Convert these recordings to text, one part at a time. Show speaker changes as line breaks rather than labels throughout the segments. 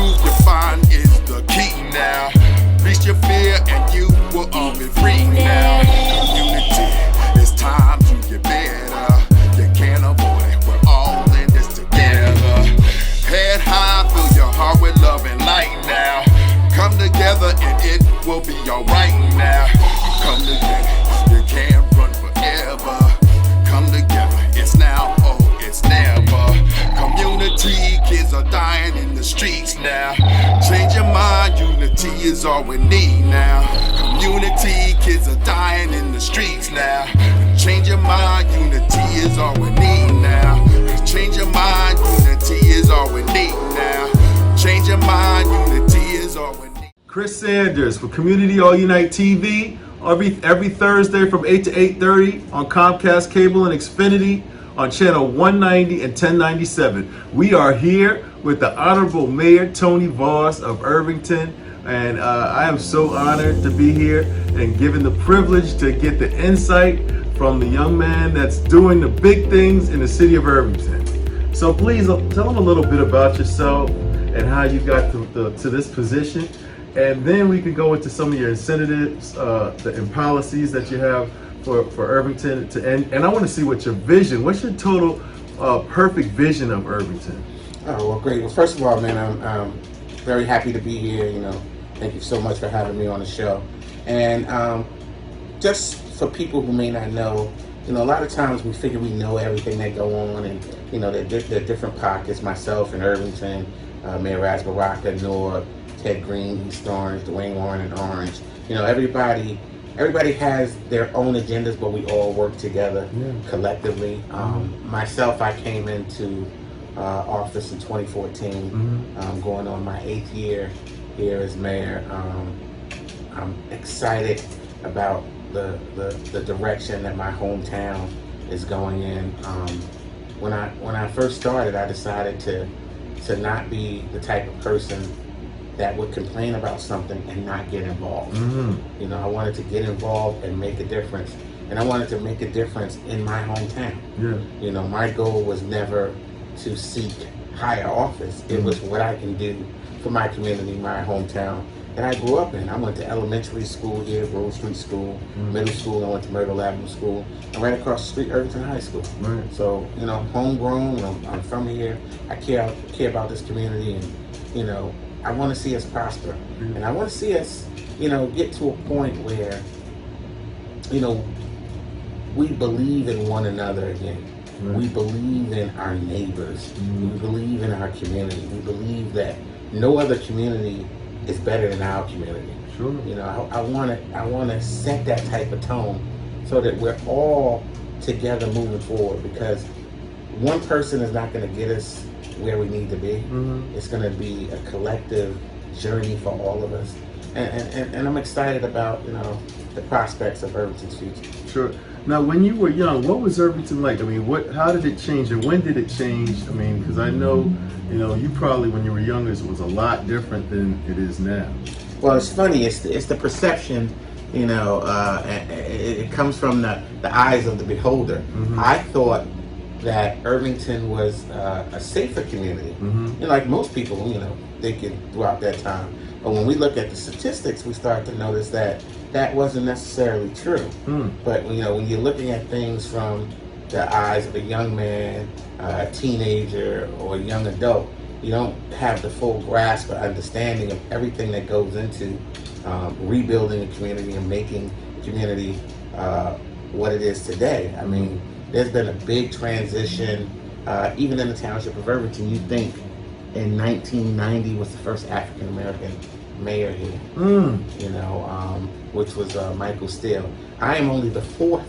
prove you find is the key now. Reach your fear and you will all be free now. Community, it's time to get better. You can't avoid it, we're all in this together. Head high, fill your heart with love and light now. Come together and it will be alright now. Come together, you can't run forever. Come together, it's now, oh, it's never. Community, kids are dying in the streets now. Change your mind, unity is all we need now. Community, kids are dying in the streets now. Change your mind, unity is all we need now. Change your mind, unity is all we need now. Change your mind, unity is all we need.
Chris Sanders for Community All Unite TV every Thursday from 8 to 8:30 on Comcast Cable and Xfinity on channel 190 and 1097. We are here with the Honorable Mayor Tony Vauss of Irvington, and I am so honored to be here and given the privilege to get the insight from the young man that's doing the big things in the city of Irvington. So please tell them a little bit about yourself and how you got to this position, and then we can go into some of your incentives and policies that you have for Irvington and I want to see what's your vision. What's your total perfect vision of Irvington?
Oh, well, great. Well, first of all, man, I'm very happy to be here. Thank you so much for having me on the show. And just for people who may not know, a lot of times we figure we know everything that go on, and there are different pockets. Myself in Irvington, Mayor Raz Baraka, North, Ted Green, East Orange, Dwayne Warren, and Orange. Everybody has their own agendas, but we all work together collectively. Myself, I came into office in 2014, going on my 8th year here as mayor. I'm excited about the direction that my hometown is going in. When I first started, I decided to not be the type of person that would complain about something and not get involved. I wanted to get involved and make a difference. And I wanted to make a difference in my hometown. My goal was never to seek higher office. It was what I can do for my community, my hometown that I grew up in. I went to elementary school here, Grove Street School, middle school, I went to Myrtle Avenue School, and right across the street, Irvington High School. So, homegrown, I'm from here. I care about this community, and, I want to see us prosper, and I want to see us, get to a point where, we believe in one another again. We believe in our neighbors. We believe in our community. We believe that no other community is better than our community. I want to set that type of tone so that we're all together moving forward, because one person is not going to get us where we need to be. It's going to be a collective journey for all of us, and I'm excited about the prospects of Irvington's future.
Sure. Now, when you were young, what was Irvington like? I mean, how did it change, and when did it change? I mean, because I know, you probably when you were younger it was a lot different than it is now.
Well, it's funny. It's the perception. It comes from the eyes of the beholder. I thought that Irvington was a safer community, like most people, thinking throughout that time. But when we look at the statistics, we start to notice that wasn't necessarily true. But when you're looking at things from the eyes of a young man, a teenager, or a young adult, you don't have the full grasp or understanding of everything that goes into rebuilding a community and making community what it is today. I mean, there's been a big transition, even in the township of Irvington. You think in 1990 was the first African American mayor here, which was Michael Steele. I am only the 4th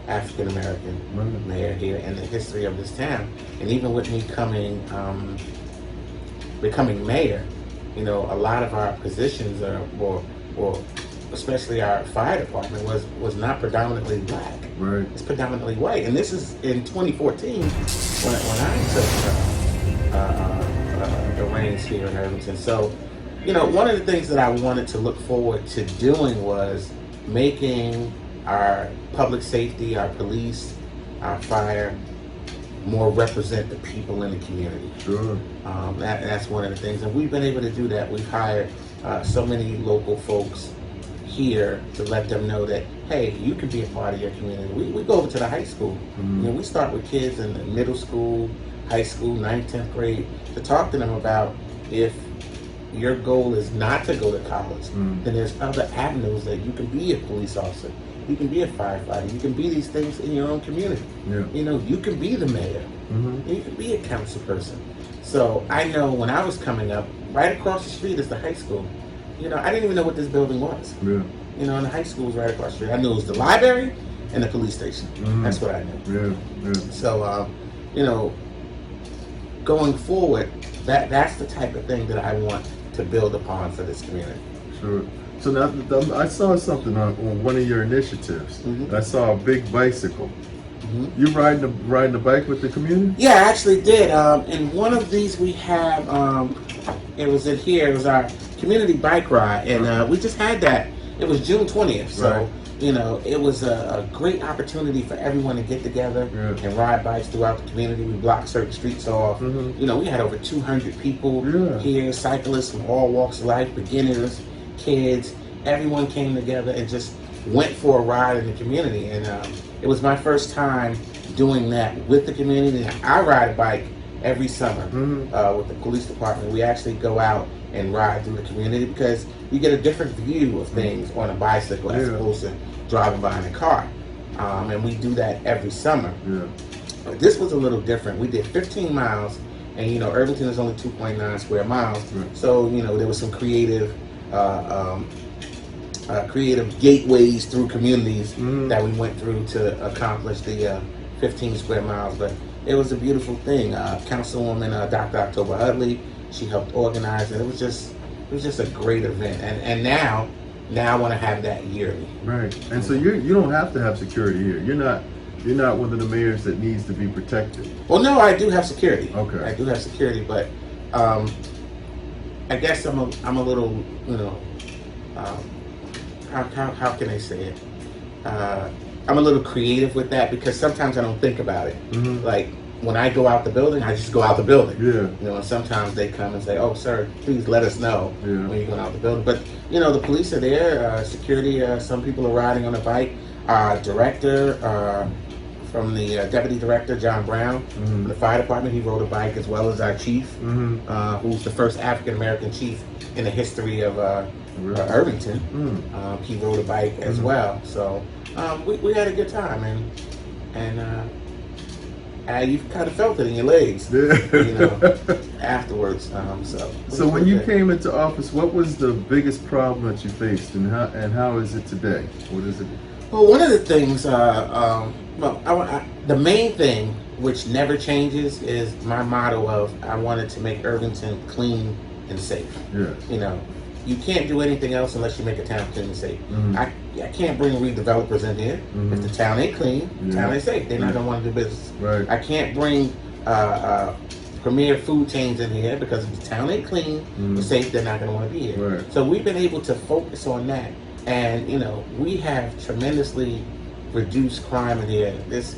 African American mayor here in the history of this town, and even with me becoming mayor, a lot of our positions or especially our fire department was not predominantly black. It's predominantly white, and this is in 2014 when I took the reins here in Irvington. So, one of the things that I wanted to look forward to doing was making our public safety, our police, our fire, more represent the people in the community.
Sure.
That's one of the things, and we've been able to do that. We've hired so many local folks here to let them know that, hey, you can be a part of your community. We go over to the high school.
Mm-hmm.
We start with kids in the middle school, high school, 9th, 10th grade, to talk to them about, if your goal is not to go to college, then there's other avenues that you can be a police officer, you can be a firefighter, you can be these things in your own community.
Yeah.
You can be the mayor, and you can be a council person. So I know when I was coming up, right across the street is the high school. I didn't even know what this building was.
Yeah.
And the high school was right across the street. I knew it was the library and the police station. That's what I knew.
Yeah.
So, going forward, that's the type of thing that I want to build upon for this community.
Sure. So now I saw something on one of your initiatives. I saw a big bicycle. You riding the bike with the community?
Yeah, I actually did. In one of these we have, it was in here, it was our community bike ride, and we just had that. It was June 20th, so
right.
It was a great opportunity for everyone to get together and ride bikes throughout the community. We blocked certain streets off. We had over 200 people here, cyclists from all walks of life, beginners, kids. Everyone came together and just went for a ride in the community, and it was my first time doing that with the community. I ride a bike every summer with the police department. We actually go out and ride through the community because you get a different view of things on a bicycle as opposed to driving by in a car. And we do that every summer. But this was a little different. We did 15 miles, and Irvington is only 2.9 square miles. So there was some creative gateways through communities that we went through to accomplish the 15 square miles. But it was a beautiful thing. Councilwoman Dr. October Hudley, she helped organize it. It was just a great event. And now I want to have that yearly.
Right. And so you don't have to have security here. You're not one of the mayors that needs to be protected.
Well, no, I do have security.
Okay.
I do have security, but I guess I'm a little, how can I say it? I'm a little creative with that because sometimes I don't think about it. Like when I go out the building, I just go out the building. And sometimes they come and say, "Oh, sir, please let us know when you're going out the building." But the police are there, security. Some people are riding on a bike. Our director, from the deputy director, John Brown, from the fire department, he rode a bike, as well as our chief, who's the first African American chief in the history of Irvington. He rode a bike as well. So we had a good time, and you kind of felt it in your legs, afterwards. So
when you came into office, what was the biggest problem that you faced, and how is it today? What is it?
Well, one of the things, the main thing, which never changes, is my motto of I wanted to make Irvington clean and safe. You can't do anything else unless you make a town clean and safe. I can't bring redevelopers in here if the town ain't clean, the town ain't safe. They're not gonna want to do business.
Right.
I can't bring premier food chains in here because if the town ain't clean and safe, they're not gonna want to be here.
Right.
So we've been able to focus on that, and we have tremendously reduced crime in here. There's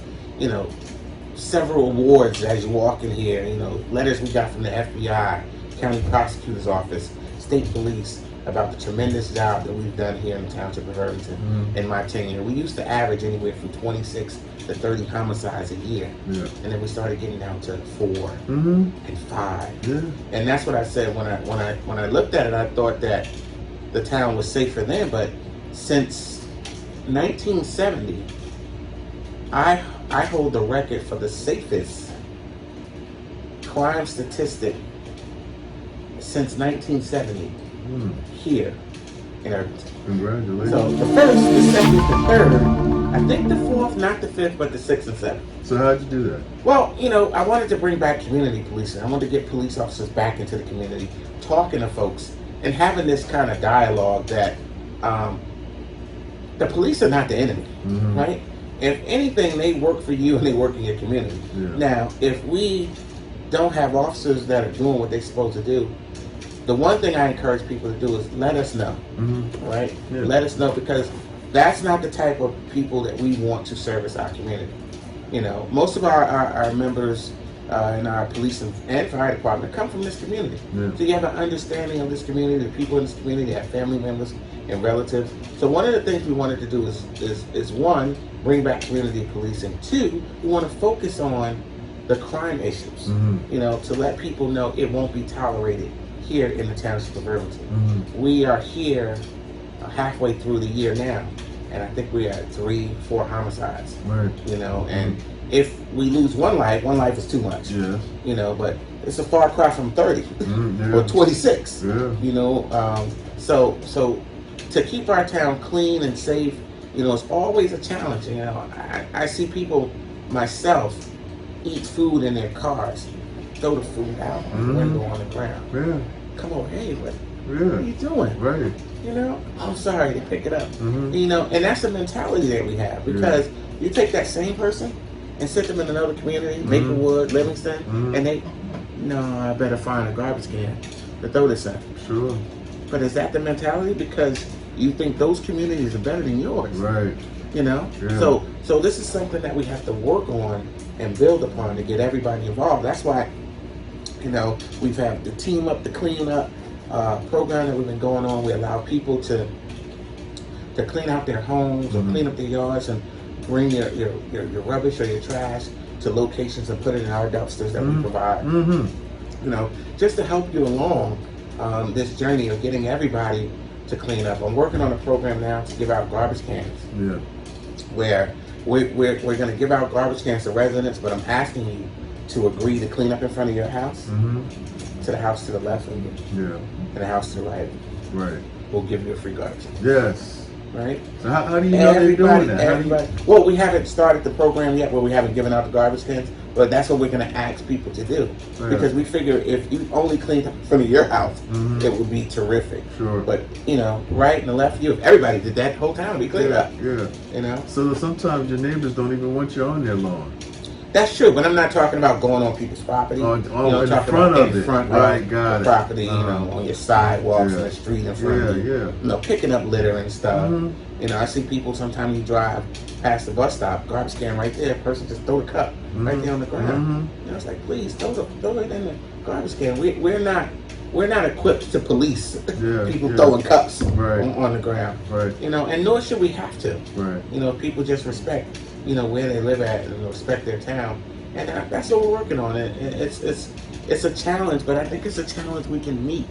several awards as you walk in here. Letters we got from the FBI, county prosecutor's office, state police, about the tremendous job that we've done here in the township of Irvington in my tenure. We used to average anywhere from 26 to 30 homicides a year, and then we started getting down to 4 and 5. And that's what I said when I looked at it. I thought that the town was safer then, but since 1970, I hold the record for the safest crime statistic since 1970 here in Irvington.
Congratulations.
So the first, the second, the third, I think the fourth, not the fifth, but the sixth and seventh.
So how'd you do that?
Well, I wanted to bring back community policing. I wanted to get police officers back into the community, talking to folks, and having this kind of dialogue that the police are not the enemy, right? If anything, they work for you and they work in your community. Now, if we don't have officers that are doing what they're supposed to do, the one thing I encourage people to do is let us know, right? Let us know, because that's not the type of people that we want to service our community. You know, most of our members in our police and fire department come from this community.
Yeah.
So you have an understanding of this community, the people in this community, have family members and relatives. So one of the things we wanted to do is one, bring back community policing. Two, we want to focus on the crime issues. You know, to let people know it won't be tolerated here in the township of Irvington. We are here halfway through the year now, and I think we're at 3-4 homicides.
Right.
You know, and if we lose one life is too much.
Yeah.
You know, but it's a far cry from 30
Yeah.
or 26.
Yeah.
You know, so to keep our town clean and safe, you know, it's always a challenge. You know, I see people, myself, eat food in their cars, throw the food out on the window on the ground.
Yeah.
Come on, hey, what
Yeah.
are you doing?
Right.
You know, I'm sorry, they pick it up. You know, and that's the mentality that we have, because you take that same person and set them in another community, Maplewood, Livingston, and no, I better find a garbage can to throw this in.
Sure.
But is that the mentality? Because you think those communities are better than yours.
Right.
You know?
Yeah.
So this is something that we have to work on and build upon to get everybody involved. That's why, you know, we've had the Team Up, the Clean Up program that we've been going on. We allow people to clean out their homes or clean up their yards and bring your rubbish or your trash to locations and put it in our dumpsters that we provide. You know, just to help you along this journey of getting everybody to clean up. I'm working on a program now to give out garbage cans.
Yeah.
Where we're going to give out garbage cans to residents, but I'm asking you to agree to clean up in front of your house, to the house to the left of you, and the house to the right.
Right.
We'll give you a free garbage can.
Yes.
Right?
So how do you know they're doing that?
Everybody. Well, we haven't started the program yet where we haven't given out the garbage cans, but that's what we're going to ask people to do.
Yeah.
Because we figure if you only cleaned up in front of your house, it would be terrific.
Sure.
But, you know, right and the left of you, if everybody did that, the whole town would be cleared up.
Yeah.
You know?
So sometimes your neighbors don't even want you on their lawn.
That's true, but I'm not talking about going on people's property.
Oh,
you know,
in the
talking
front
about
of
in
it.
front
Right,
of
got
the
it.
property, you know, on your sidewalks
Yeah.
in the street in front of you.
Yeah.
You know, picking up litter and stuff. You know, I see people sometimes you drive past the bus stop, garbage can right there, person just throw the cup right there on the ground. You know, it's like, please throw it in the garbage can. We're not equipped to police people throwing cups on the ground.
Right.
You know, and nor should we have to.
Right.
You know, people just respect, you know, where they live at and respect their town. And that's what we're working on. It's a challenge, but I think it's a challenge we can meet,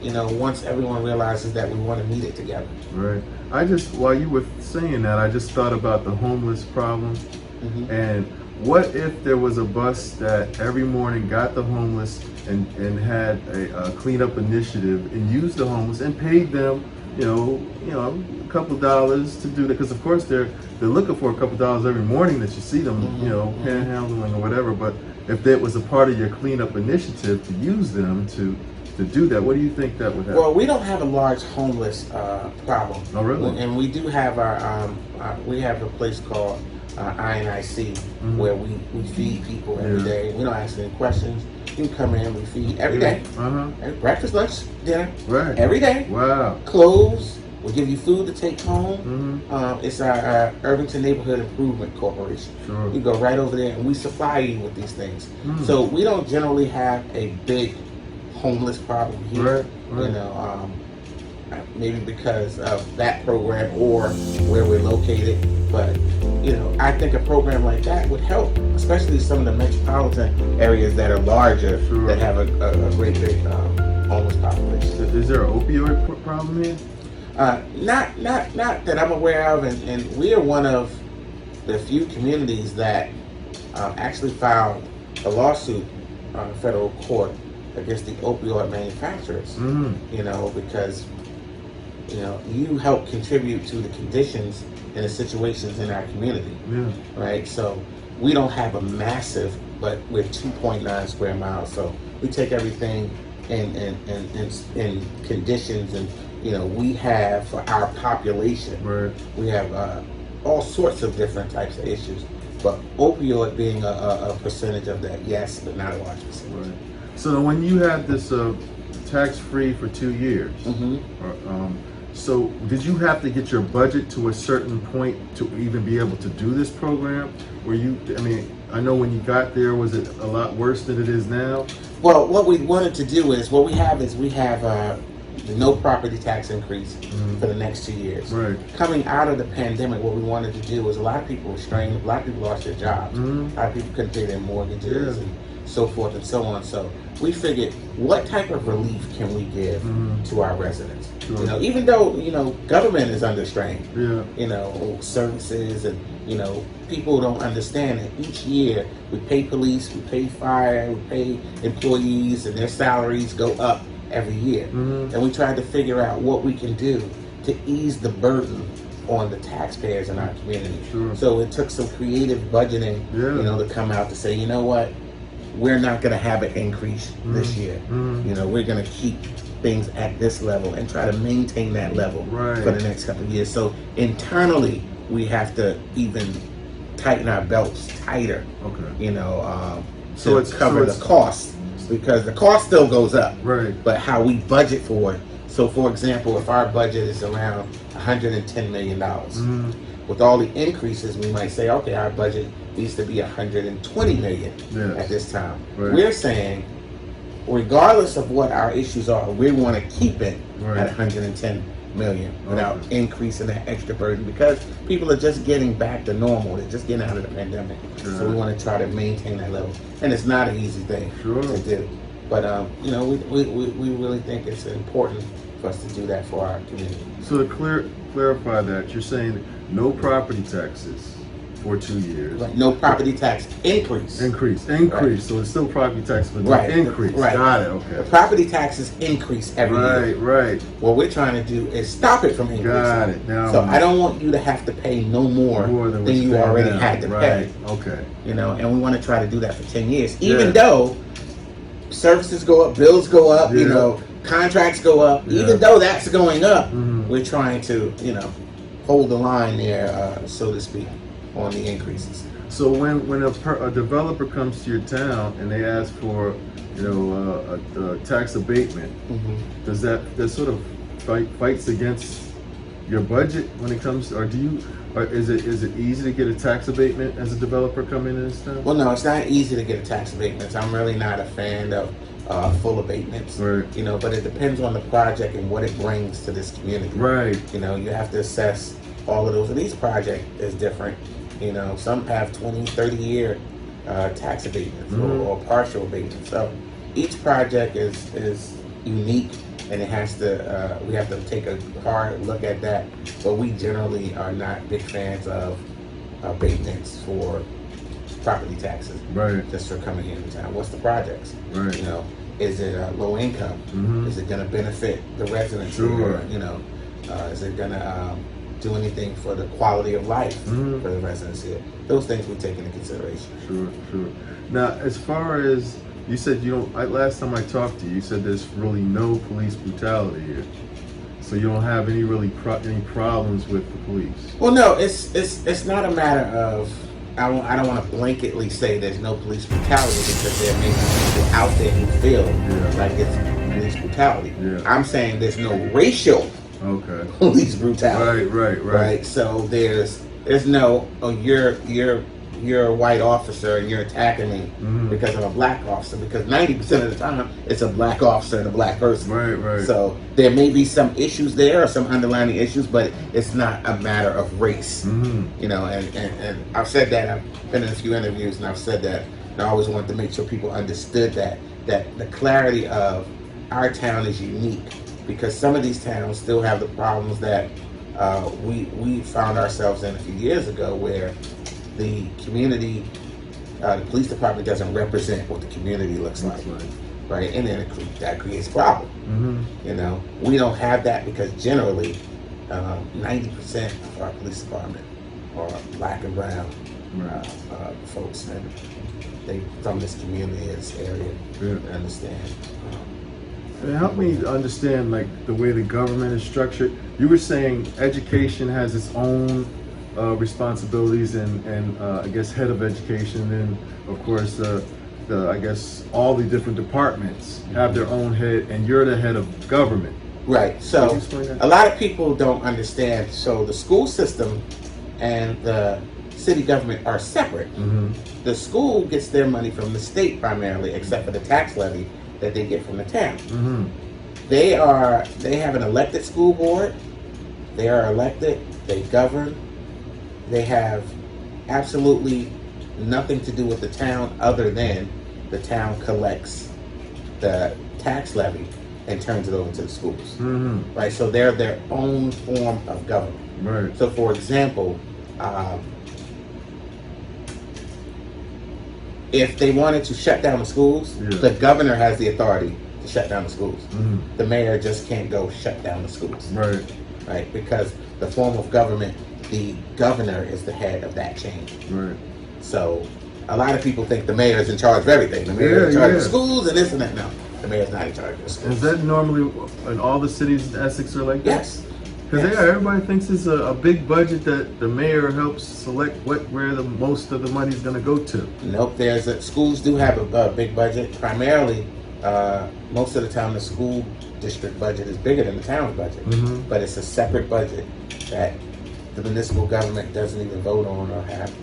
you know, once everyone realizes that we want to meet it together.
Right. While you were saying that, I just thought about the homeless problem. And what if there was a bus that every morning got the homeless and had a cleanup initiative and used the homeless and paid them, you know, a couple dollars to do that, because of course they're looking for a couple dollars every morning that you see them, you know, panhandling or whatever. But if that was a part of your cleanup initiative to use them to do that, what do you think that would happen?
Well, we don't have a large homeless problem.
Oh, really?
And we do have we have a place called INIC where we feed people every day. We don't ask any questions. You can come in, we feed every day. Breakfast, lunch, dinner.
Right.
Every day.
Wow.
Clothes. We'll give you food to take home. It's our Irvington Neighborhood Improvement Corporation.
Sure.
You go right over there and we supply you with these things. So we don't generally have a big homeless problem here.
Right.
You know, maybe because of that program or where we're located. But, you know, I think a program like that would help, especially some of the metropolitan areas that are larger, that have a great big homeless population.
Is there an opioid problem here?
Not that I'm aware of, and we are one of the few communities that actually filed a lawsuit on federal court against the opioid manufacturers. You know, because you know you help contribute to the conditions and the situations in our community. Right. So we don't have a massive, but we're 2.9 square miles. So we take everything in conditions and. You know, we have for our population, we have all sorts of different types of issues, but opioid being a percentage of that, yes, but not a large percentage.
So when you had this tax-free for 2 years, So did you have to get your budget to a certain point to even be able to do this program? I know when you got there, was it a lot worse than it is now?
Well, what we wanted to do is, what we have the no property tax increase for the next 2 years.
Right.
Coming out of the pandemic, what we wanted to do was, a lot of people were strained, a lot of people lost their jobs, a lot of people couldn't pay their mortgages and so forth and so on. So we figured, what type of relief can we give to our residents?
Sure.
You know, even though, you know, government is under strain,
Yeah.
you know, services, and, you know, people don't understand that each year we pay police, we pay fire, we pay employees, and their salaries go up every year. And we tried to figure out what we can do to ease the burden on the taxpayers in our community.
Sure.
So it took some creative budgeting, you know, to come out to say, you know what, we're not going to have an increase this year. You know, we're going to keep things at this level and try to maintain that level for the next couple of years. So internally, we have to even tighten our belts tighter, you know, to cover the cost, because the cost still goes up, but how we budget for it. So for example, if our budget is around $110 million, with all the increases, we might say, okay, our budget needs to be $120 million at this time. We're saying, regardless of what our issues are, we want to keep it at $110 million without increasing that extra burden, because people are just getting back to normal. They're just getting out of the pandemic. So we want to try to maintain that level. And it's not an easy thing to do. But, you know, we really think it's important for us to do that for our community.
So to clarify that, you're saying no property taxes for 2 years.
No property tax increase.
Increase. So it's still property tax, but no increase. Got it. Okay.
The property taxes increase every year. What we're trying to do is stop it from increasing.
Got it. Now,
so I don't want you to have to pay no more than you already had to pay.
Okay.
You know, and we want to try to do that for 10 years, even though services go up, bills go up, you know, contracts go up. Even though that's going up, we're trying to, you know, hold the line there, so to speak, on the increases.
So when a developer comes to your town and they ask for, you know, a tax abatement, does that sort of fights against your budget when it comes, or is it easy to get a tax abatement as a developer coming in this town?
Well, no, it's not easy to get a tax abatement. I'm really not a fan of full abatements, you know, but it depends on the project and what it brings to this community. You know, you have to assess all of those, and each project is different. You know, some have 20, 30-year tax abatements or partial abatements. So each project is unique, and it has to. We have to take a hard look at that. But we generally are not big fans of abatements for property taxes. Just for coming here to town. What's the projects? You know, is it low income? Is it going to benefit the residents? Here? You know, is it going to do anything for the quality of life for the residents here? Those things we take into consideration.
Sure. Now, as far as you said, you don't. Last time I talked to you, you said there's really no police brutality here, so you don't have any any problems with the police.
Well, no, it's not a matter of. I don't want to blanketly say there's no police brutality, because there may be people out there who feel like it's police brutality. I'm saying there's no racial police brutality. Right. So there's no, oh, you're a white officer and you're attacking me because I'm a black officer, because 90% of the time it's a black officer and a black person. So there may be some issues there or some underlying issues, but it's not a matter of race. You know, and I've said that. I've been in a few interviews and I've said that, and I always wanted to make sure people understood that the clarity of our town is unique, because some of these towns still have the problems that we found ourselves in a few years ago, where the community, the police department doesn't represent what the community looks like, right? And then that creates a problem. You know, we don't have that, because generally 90% of our police department are black and brown folks, and they from this community, this area, understand.
Help me understand, like, the way the government is structured. You were saying education has its own responsibilities and I guess head of education, and of course I guess all the different departments have their own head, and you're the head of government.
Right.
Could
So
you explain that?
a lot of people don't understand. So the school system and the city government are separate.
Mm-hmm.
The school gets their money from the state primarily, except for the tax levy that they get from the town.
Mm-hmm.
They have an elected school board. They are elected. They govern. They have absolutely nothing to do with the town other than the town collects the tax levy and turns it over to the schools.
Mm-hmm.
Right? So they're their own form of government.
Right.
So, for example, if they wanted to shut down the schools, the governor has the authority to shut down the schools.
Mm-hmm.
The mayor just can't go shut down the schools.
Right.
Right? Because the form of government, the governor is the head of that chain.
Right.
So a lot of people think the mayor is in charge of everything. The mayor is in charge of schools and this and that. No, the mayor's not in charge of the schools.
Is that normally in all the cities in Essex are like that?
Yes.
Because everybody thinks it's a big budget that the mayor helps select where the most of the money is going to go to.
Nope. Schools do have a big budget. Primarily, most of the time, the school district budget is bigger than the town's budget,
Mm-hmm.
but it's a separate budget that the municipal government doesn't even vote on or have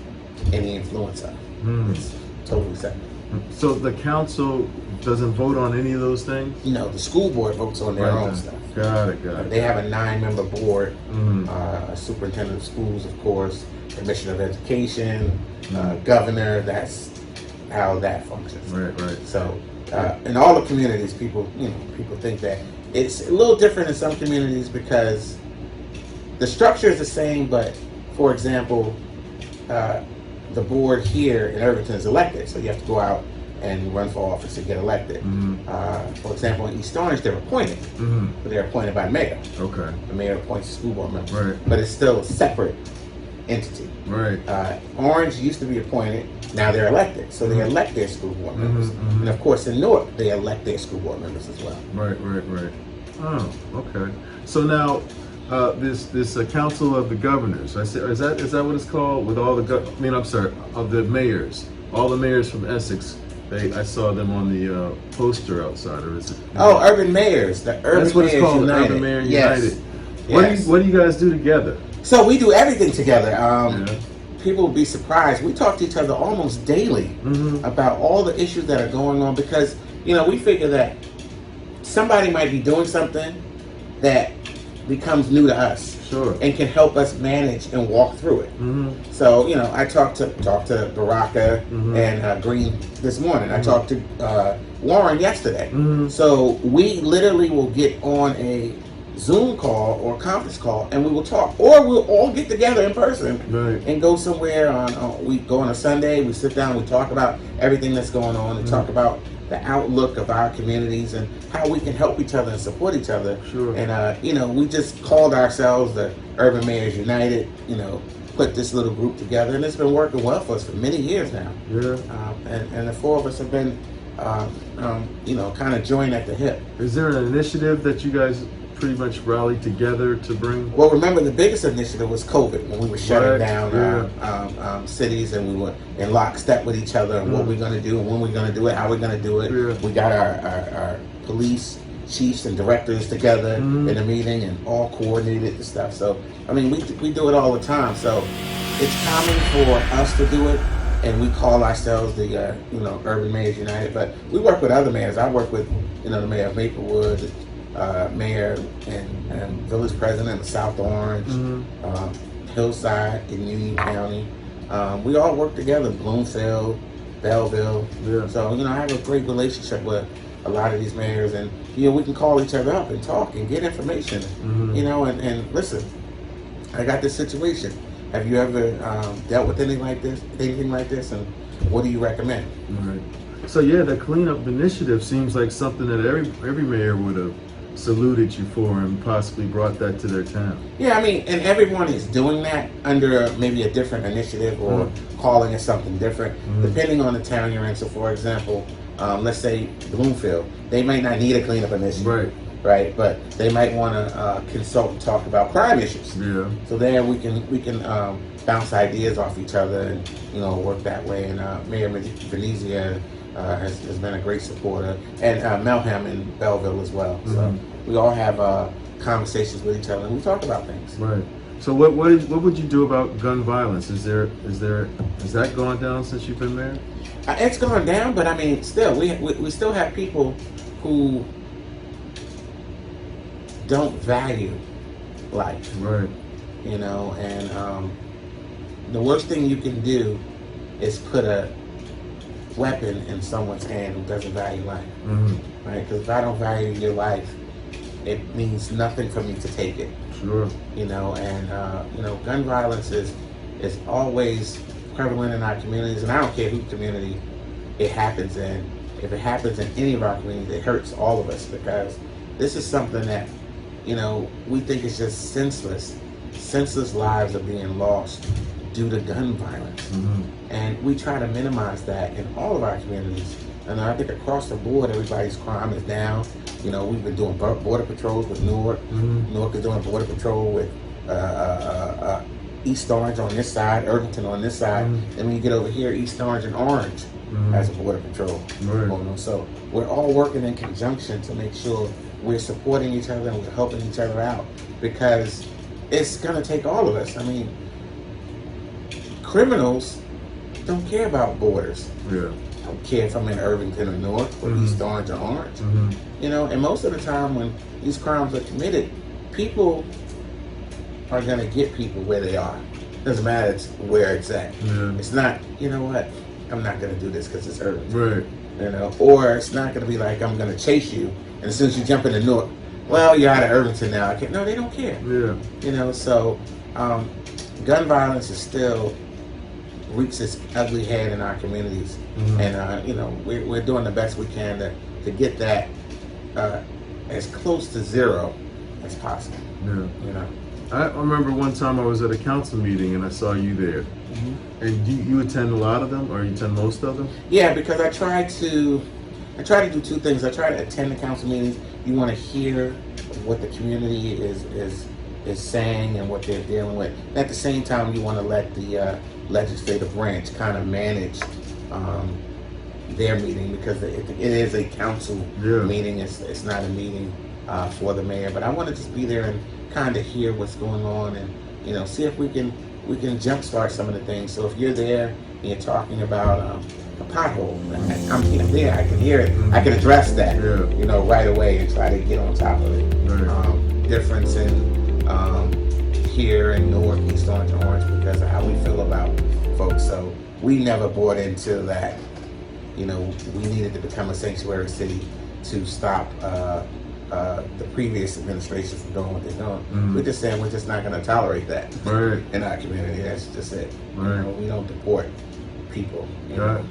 any influence on.
Mm.
It's totally separate.
So the council doesn't vote on any of those things?
The school board votes on their own stuff.
Got it.
They have a 9-member board,
Mm-hmm.
a superintendent of schools, of course, commissioner of education, governor. That's how that functions.
Right.
So, in all the communities, people think that it's a little different in some communities because the structure is the same, but for example, the board here in Irvington is elected, so you have to go out and run for office to get elected.
Mm-hmm.
For example, in East Orange, they're appointed,
Mm-hmm.
but they're appointed by the mayor.
Okay.
The mayor appoints the school board members,
Right.
but it's still a separate entity.
Right.
Orange used to be appointed, now they're elected, so they elect their school board members.
Mhm.
And of course, in Newark, they elect their school board members as well.
Right. Oh, okay. So now, this council of the governors. Is that what it's called? With all the of the mayors, all the mayors from Essex. I saw them on the poster outside. Or is it?
Oh, urban mayors. The urban
That's what
mayors
it's called.
United.
Urban Mayor
Yes.
United.
Yes.
What do you guys do together?
So we do everything together.
Yeah.
People will be surprised. We talk to each other almost daily
Mm-hmm.
about all the issues that are going on because we figure that somebody might be doing something that becomes new to us.
Sure.
And can help us manage and walk through it.
Mm-hmm.
So I talked to Baraka
Mm-hmm.
and Green this morning. I talked to Warren yesterday.
Mm-hmm.
So we literally will get on a Zoom call or conference call and we will talk, or we'll all get together in person
Right.
and go somewhere. We go on a Sunday. We sit down. We talk about everything that's going on and talk about the outlook of our communities and how we can help each other and support each other.
Sure.
And we just called ourselves the Urban Mayors United. Put this little group together, and it's been working well for us for many years now.
Yeah.
And the four of us have been, kind of joined at the hip.
Is there an initiative that you guys pretty much rallied together to bring?
Well, remember the biggest initiative was COVID when we were shutting
Right.
down cities and we were in lockstep with each other and what we're going to do and when we're going to do it, how we're going to do it.
Yeah.
We got our police chiefs and directors together in a meeting and all coordinated the stuff. So, we do it all the time. So it's common for us to do it. And we call ourselves the, Urban Mayors United. But we work with other mayors. I work with, the mayor of Maplewood, mayor and village president of South Orange, Hillside in Union County. We all work together, Bloomfield, Belleville.
Yeah.
So, I have a great relationship with a lot of these mayors. And, we can call each other up and talk and get information, and listen, I got this situation. Have you ever dealt with anything like this? And what do you recommend?
Right. So the cleanup initiative seems like something that every mayor would have saluted you for and possibly brought that to their town.
Yeah, and everyone is doing that under maybe a different initiative or calling it something different, depending on the town you're in. So, for example, let's say Bloomfield, they might not need a cleanup initiative. Right, but they might want to consult and talk about crime issues.
Yeah.
So there we can bounce ideas off each other and work that way. And Mayor Venezia has been a great supporter, and Melham in Belleville as well. So we all have conversations with each other, and we talk about things.
Right. So what would you do about gun violence? Has that gone down since you've been mayor?
It's gone down, but I mean, still, we still have people who don't value life.
Right.
You know, and the worst thing you can do is put a weapon in someone's hand who doesn't value life.
Mm-hmm.
Right? Because if I don't value your life, it means nothing for me to take it.
Sure.
You know, and gun violence is always prevalent in our communities, and I don't care whose community it happens in. If it happens in any of our communities, it hurts all of us, because this is something that, you know, we think is just senseless. Senseless lives are being lost due to gun violence.
Mm-hmm.
And we try to minimize that in all of our communities. And I think across the board, everybody's crime is down. You know, we've been doing border patrols with Newark.
Mm-hmm.
Newark is doing border patrol with East Orange on this side, Irvington on this side.
Mm-hmm.
And when you get over here, East Orange and Orange has a border patrol
Right.
going on. So we're all working in conjunction to make sure we're supporting each other and we're helping each other out, because it's going to take all of us. I mean, criminals don't care about borders.
Yeah.
Don't care if I'm in Irvington or Newark or East Orange or Orange.
Mm-hmm.
You know, and most of the time when these crimes are committed, people are going to get people where they are. Doesn't matter where it's at.
Yeah.
It's not, you know what, I'm not going to do this because it's Irvington.
Right.
You know, or it's not going to be like, I'm going to chase you, and as soon as you jump into Newark, well, you're out of Irvington now. I can't. No, they don't care.
Yeah.
You know, so gun violence is still reaches its ugly head in our communities, and you know, we're doing the best we can to get that as close to zero as possible.
Yeah.
You know,
I remember one time I was at a council meeting and I saw you there. And you attend a lot of them, or you attend most of them?
yeah, because I try to do two things. I try to attend the council meetings. You want to hear what the community is saying and what they're dealing with. And at the same time, you want to let the legislative branch kind of manage their meeting, because it is a council meeting. It's not a meeting for the mayor. But I want to just be there and kind of hear what's going on, and you know, see if we can jumpstart some of the things. So if you're there and you're talking about a pothole, I'm there. I can hear it. I can address that, you know, right away and try to get on top of it.
Right.
Difference in here in Newark, East Orange, and Orange, because of how we feel about folks. So we never bought into that. You know, we needed to become a sanctuary city to stop the previous administration from doing what they're doing. We're just saying we're just not going to tolerate that in our community. That's just it.
Right.
You know, we don't deport people. You know?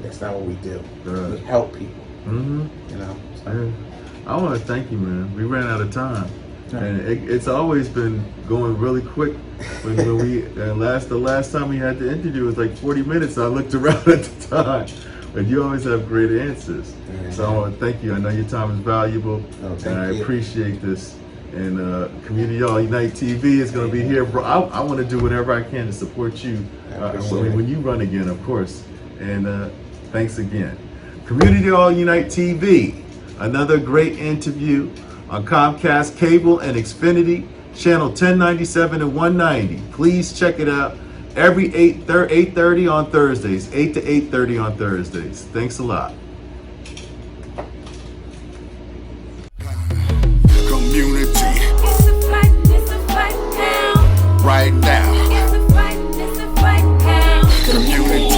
That's not what we do. We help people. You know. So.
I want to thank you, man. We ran out of time. And it's always been going really quick. When we the last time we had the interview was like 40 minutes. I looked around at the time, but you always have great answers. So I want to thank you. I know your time is valuable, and I appreciate this. And Community All Unite TV is going to be here, bro. I want to do whatever I can to support you when you run again, of course. And thanks again. Community All Unite TV, another great interview on Comcast Cable and Xfinity, channel 1097 and 190. Please check it out every 8:30 on Thursdays, 8 to 8:30 on Thursdays. Thanks a lot.
Community
It's a fight now.
right now.
It's a fight now.
Community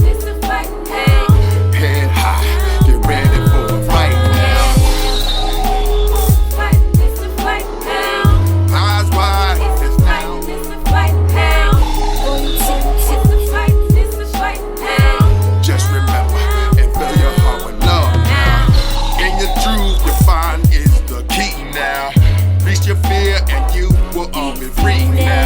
It's a fight now.
head high, get ready for a fight now.
It's a fight now.
Eyes wide, it's now.
It's a fight now. It's a fight now.
Just remember and fill your heart with love now. In your truth, you find is the key now. Reach your fear and you will all be free now.